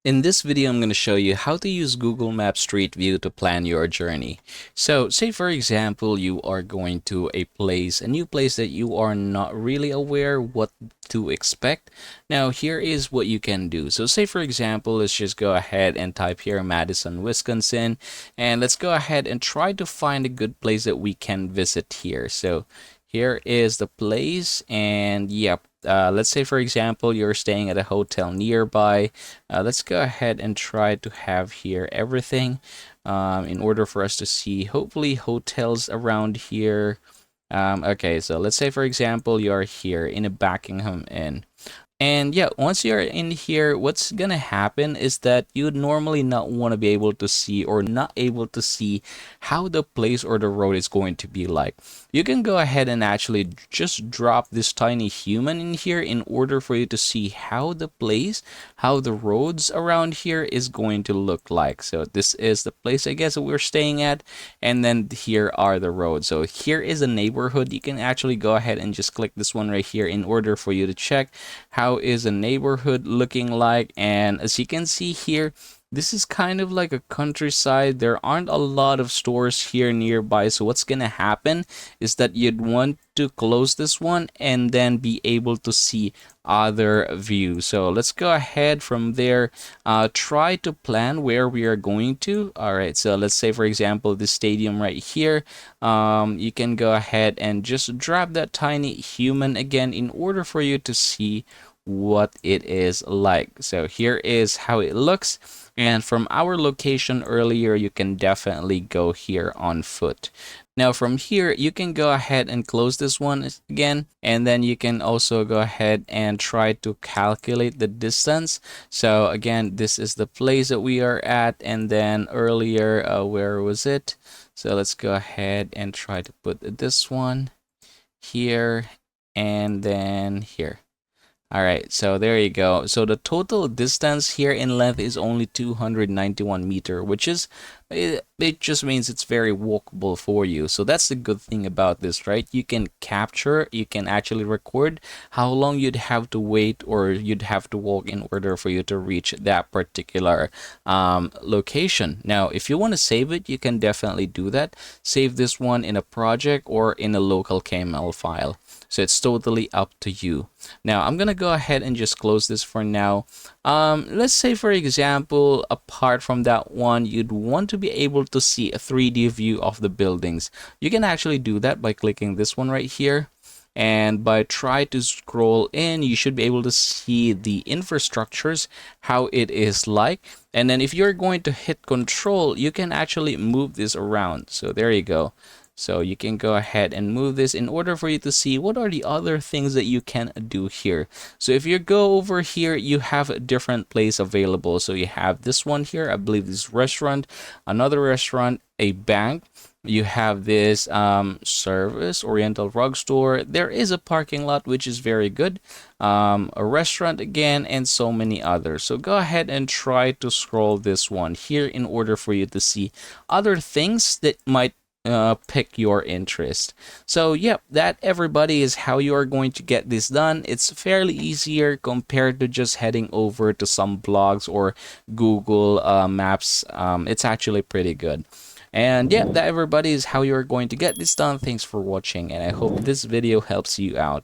In this video, I'm going to show you how to use Google Maps Street View to plan your journey. So say for example, you are going to a new place that you are not really aware what to expect. Now here is what you can do. So say for example, let's just go ahead and type here Madison, Wisconsin, and let's go ahead and try to find a good place that we can visit here. So here is the place, and yep, let's say for example you're staying at a hotel nearby. Let's go ahead and try to have here everything in order for us to see hopefully hotels around here. Okay, so let's say for example you are here in a Buckingham Inn. And yeah, once you're in here, what's gonna happen is that you'd normally not want to be able to see or not able to see how the place or the road is going to be like. You can go ahead and actually just drop this tiny human in here in order for you to see how the place, how the roads around here is going to look like. So this is the place I guess that we're staying at, and then here are the roads. So here is a neighborhood. You can actually go ahead and just click this one right here in order for you to check how is a neighborhood looking like. And as you can see here, this is kind of like a countryside. There aren't a lot of stores here nearby, so what's gonna happen is that you'd want to close this one and then be able to see other views. So let's go ahead from there, try to plan where we are going to. All right, so let's say for example this stadium right here. You can go ahead and just drop that tiny human again in order for you to see what it is like. So here is how it looks, and from our location earlier you can definitely go here on foot. Now from here you can go ahead and close this one again, and then you can also go ahead and try to calculate the distance. So again, this is the place that we are at, and then earlier where was it? So let's go ahead and try to put this one here and then here. All right, so there you go. So the total distance here in length is only 291 meter, which is, it just means it's very walkable for you. So that's the good thing about this, right? You can capture, you can actually record how long you'd have to wait or you'd have to walk in order for you to reach that particular location. Now, if you want to save it, you can definitely do that. Save this one in a project or in a local KML file. So it's totally up to you. Now I'm gonna go ahead and just close this for now. Let's say for example, apart from that one, you'd want to be able to see a 3D view of the buildings. You can actually do that by clicking this one right here, and by try to scroll in, you should be able to see the infrastructures, how it is like. And then if you're going to hit control, you can actually move this around. So there you go. So you can go ahead and move this in order for you to see what are the other things that you can do here. So if you go over here, you have a different place available. So you have this one here, I believe this restaurant, another restaurant, a bank. You have this service, Oriental Rug Store. There is a parking lot, which is very good. A restaurant again, and so many others. So go ahead and try to scroll this one here in order for you to see other things that might pick your interest. So yep, that everybody is how you are going to get this done. It's fairly easier compared to just heading over to some blogs or Google Maps. It's actually pretty good. And yeah, that everybody is how you're going to get this done. Thanks for watching, and I hope this video helps you out.